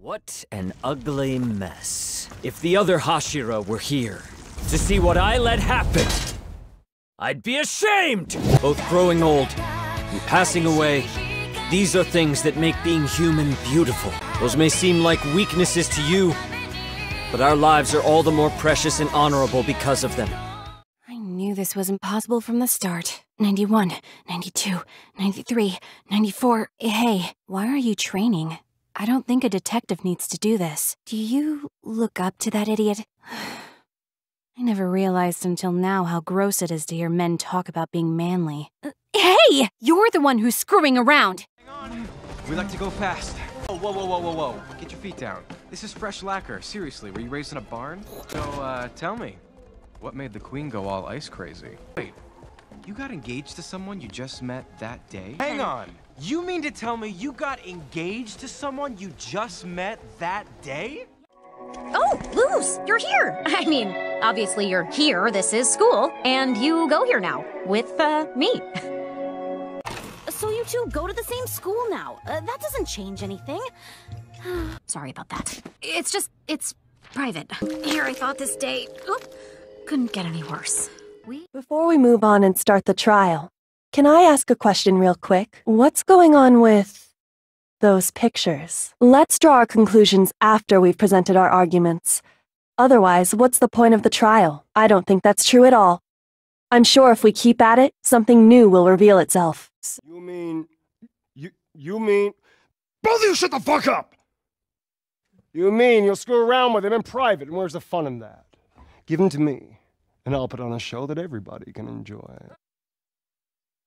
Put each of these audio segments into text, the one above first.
What an ugly mess. If the other Hashira were here to see what I let happen, I'd be ashamed! Both growing old and passing away, these are things that make being human beautiful. Those may seem like weaknesses to you, but our lives are all the more precious and honorable because of them. I knew this was impossible from the start. 91, 92, 93, 94. Hey, why are you training? I don't think a detective needs to do this. Do you look up to that idiot? I never realized until now how gross it is to hear men talk about being manly. Hey! You're the one who's screwing around! Hang on! We like to go fast. Oh, whoa. Get your feet down. This is fresh lacquer. Seriously, were you raised in a barn? So, tell me, what made the queen go all ice crazy? Wait, you got engaged to someone you just met that day? Hang on! You mean to tell me you got engaged to someone you just met that day? Oh, Luz, you're here. I mean, obviously you're here, this is school, and you go here now, with, me. So you two go to the same school now. That doesn't change anything. Sorry about that. It's private. Here, I thought this day, couldn't get any worse. Before we move on and start the trial, can I ask a question real quick? What's going on with those pictures? Let's draw our conclusions after we've presented our arguments. Otherwise, what's the point of the trial? I don't think that's true at all. I'm sure if we keep at it, something new will reveal itself. You mean... Both of you shut the fuck up! You mean you'll screw around with him in private, and where's the fun in that? Give him to me, and I'll put on a show that everybody can enjoy.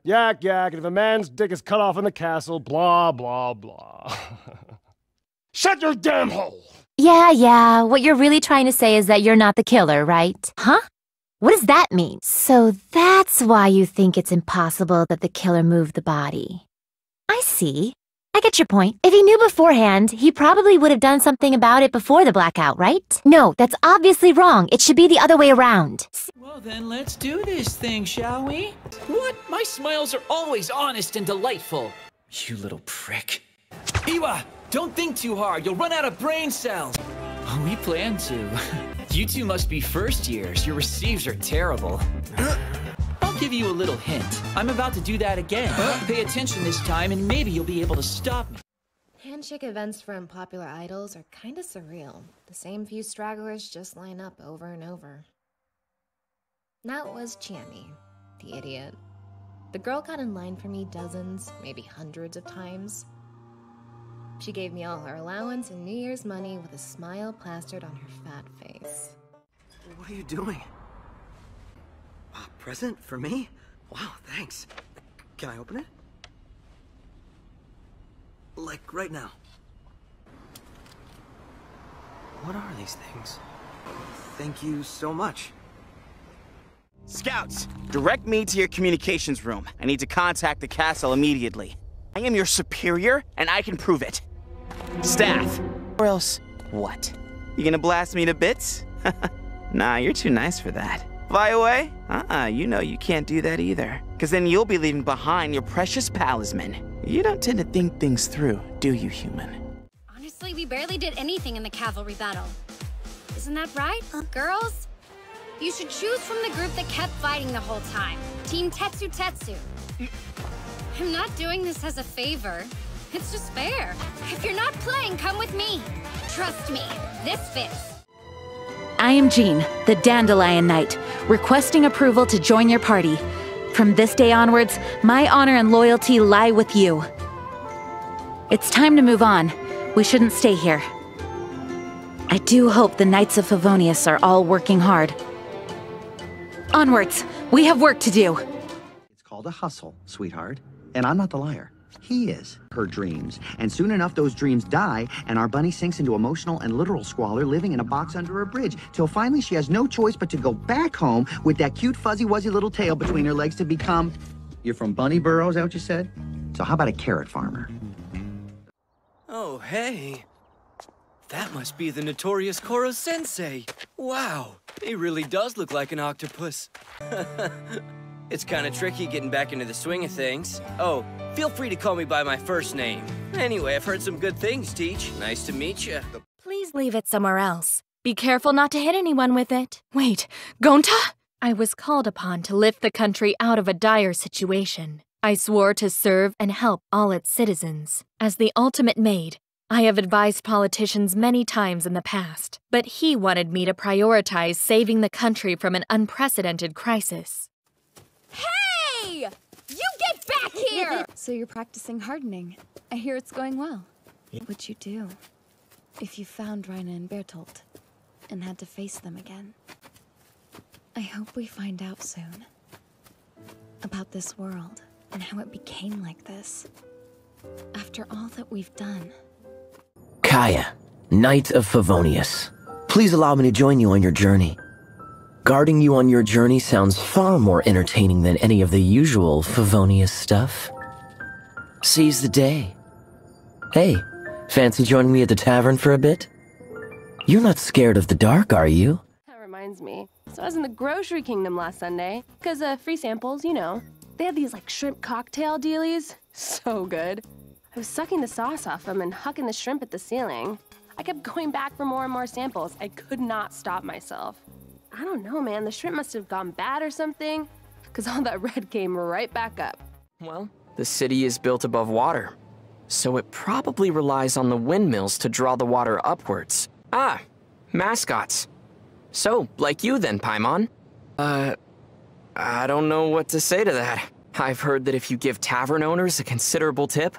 Yak, and if a man's dick is cut off in the castle, blah, blah, blah. Shut your damn hole! Yeah, what you're really trying to say is that you're not the killer, right? Huh? What does that mean? So that's why you think it's impossible that the killer moved the body. I see. I get your point. If he knew beforehand, he probably would have done something about it before the blackout, right? No, that's obviously wrong. It should be the other way around. Well then, let's do this thing, shall we? What? My smiles are always honest and delightful. You little prick. Iwa, don't think too hard. You'll run out of brain cells. We plan to. You two must be first years. Your receives are terrible. I'll give you a little hint. I'm about to do that again. Pay attention this time and maybe you'll be able to stop me. Handshake events for unpopular idols are kinda surreal. The same few stragglers just line up over and over. That was Chami, the idiot. The girl got in line for me dozens, maybe hundreds of times. She gave me all her allowance and New Year's money with a smile plastered on her fat face. What are you doing? A present for me? Wow, thanks. Can I open it? Like right now. What are these things? Thank you so much. Scouts, direct me to your communications room. I need to contact the castle immediately. I am your superior, and I can prove it. Staff. Or else, what? You gonna blast me to bits? Nah, you're too nice for that. Fly away? You know you can't do that either. Because then you'll be leaving behind your precious palisman. You don't tend to think things through, do you, human? Honestly, we barely did anything in the cavalry battle. Isn't that right, girls? You should choose from the group that kept fighting the whole time. Team Tetsu Tetsu. I'm not doing this as a favor. It's just fair. If you're not playing, come with me. Trust me, this fits. I am Jean, the Dandelion Knight, requesting approval to join your party. From this day onwards, my honor and loyalty lie with you. It's time to move on. We shouldn't stay here. I do hope the Knights of Favonius are all working hard. Onwards, we have work to do. It's called a hustle, sweetheart. And I'm not the liar. He is. Her dreams. And soon enough, those dreams die, and our bunny sinks into emotional and literal squalor, living in a box under a bridge, till finally she has no choice but to go back home with that cute, fuzzy-wuzzy little tail between her legs to become... You're from Bunny Burrow, is that what you said? So how about a carrot farmer? Oh, hey. That must be the notorious Koro-sensei. Wow, he really does look like an octopus. It's kind of tricky getting back into the swing of things. Oh, feel free to call me by my first name. Anyway, I've heard some good things, Teach. Nice to meet you. Please leave it somewhere else. Be careful not to hit anyone with it. Wait, Gonta? I was called upon to lift the country out of a dire situation. I swore to serve and help all its citizens. As the ultimate maid, I have advised politicians many times in the past, but he wanted me to prioritize saving the country from an unprecedented crisis. Hey! You get back here! So you're practicing hardening. I hear it's going well. What would you do if you found Reina and Bertolt and had to face them again? I hope we find out soon about this world and how it became like this. After all that we've done. Kaya, Knight of Favonius. Please allow me to join you on your journey. Guarding you on your journey sounds far more entertaining than any of the usual Favonius stuff. Seize the day. Hey, fancy joining me at the tavern for a bit? You're not scared of the dark, are you? That reminds me. So I was in the grocery kingdom last Sunday, because free samples, you know. They had these like shrimp cocktail dealies. So good. I was sucking the sauce off them and hucking the shrimp at the ceiling. I kept going back for more and more samples. I could not stop myself. I don't know, man. The shrimp must have gone bad or something, because all that red came right back up. Well, the city is built above water, so it probably relies on the windmills to draw the water upwards. Ah, mascots. So, like you then, Paimon. I don't know what to say to that. I've heard that if you give tavern owners a considerable tip,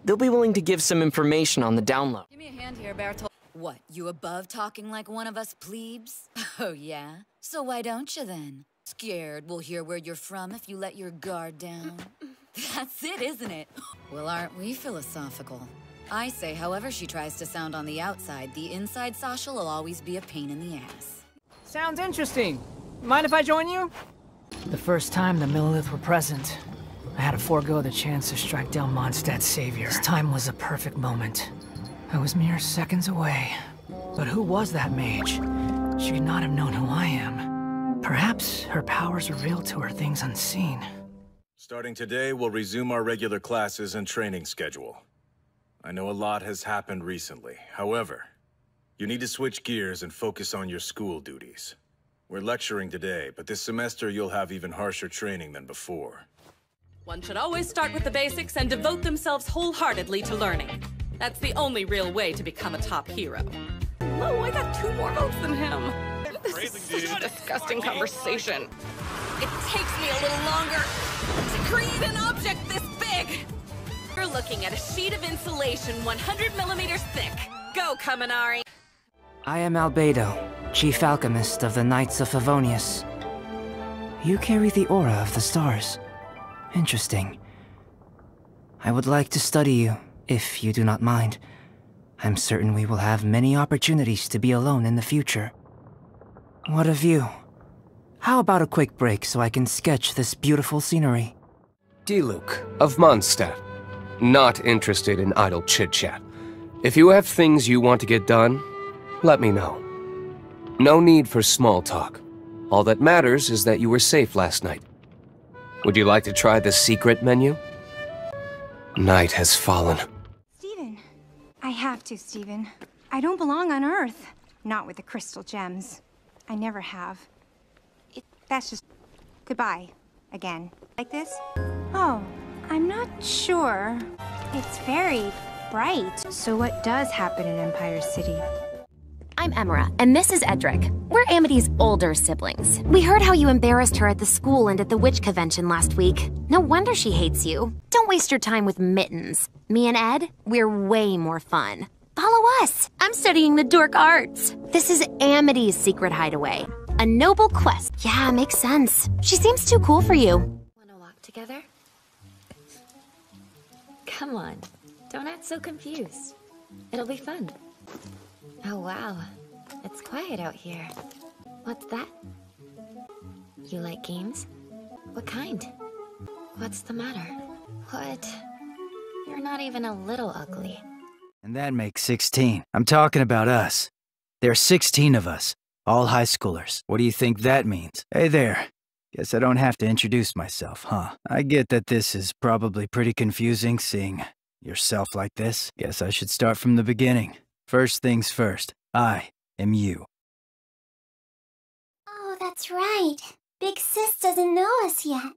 they'll be willing to give some information on the down low. Give me a hand here, Bertolt. What, you above talking like one of us plebes? Oh, yeah? So why don't you then? Scared we'll hear where you're from if you let your guard down? That's it, isn't it? Well, aren't we philosophical? I say however she tries to sound on the outside, the inside Sasha will always be a pain in the ass. Sounds interesting. Mind if I join you? The first time the Millelith were present, I had to forego the chance to strike down Mondstadt's savior. This time was a perfect moment. I was mere seconds away. But who was that mage? She could not have known who I am. Perhaps her powers revealed to her things unseen. Starting today, we'll resume our regular classes and training schedule. I know a lot has happened recently. However, you need to switch gears and focus on your school duties. We're lecturing today, but this semester you'll have even harsher training than before. One should always start with the basics and devote themselves wholeheartedly to learning. That's the only real way to become a top hero. Oh, I got 2 more votes than him. This is such a disgusting conversation. It takes me a little longer to create an object this big. You're looking at a sheet of insulation 100 millimeters thick. Go, Kaminari. I am Albedo, Chief Alchemist of the Knights of Favonius. You carry the aura of the stars. Interesting. I would like to study you, if you do not mind. I'm certain we will have many opportunities to be alone in the future. What of you? How about a quick break so I can sketch this beautiful scenery? Diluc of Mondstadt. Not interested in idle chit-chat. If you have things you want to get done, let me know. No need for small talk. All that matters is that you were safe last night. Would you like to try the secret menu? Night has fallen. Steven. I have to, Steven. I don't belong on Earth. Not with the crystal gems. I never have. That's just... Goodbye. Again. Like this? Oh, I'm not sure. It's very bright. So what does happen in Empire City? I'm Emira, and this is Edric. We're Amity's older siblings. We heard how you embarrassed her at the school and at the witch convention last week. No wonder she hates you. Don't waste your time with Mittens. Me and Ed, we're way more fun. Follow us. I'm studying the dork arts. This is Amity's secret hideaway. A noble quest. Yeah, makes sense. She seems too cool for you. Wanna walk together? Come on, don't act so confused. It'll be fun. Oh wow, it's quiet out here. What's that? You like games? What kind? What's the matter? What? You're not even a little ugly. And that makes 16. I'm talking about us. There are 16 of us, all high schoolers. What do you think that means? Hey there. Guess I don't have to introduce myself, huh? I get that this is probably pretty confusing, seeing yourself like this. Guess I should start from the beginning. First things first, I am you. Oh, that's right. Big Sis doesn't know us yet.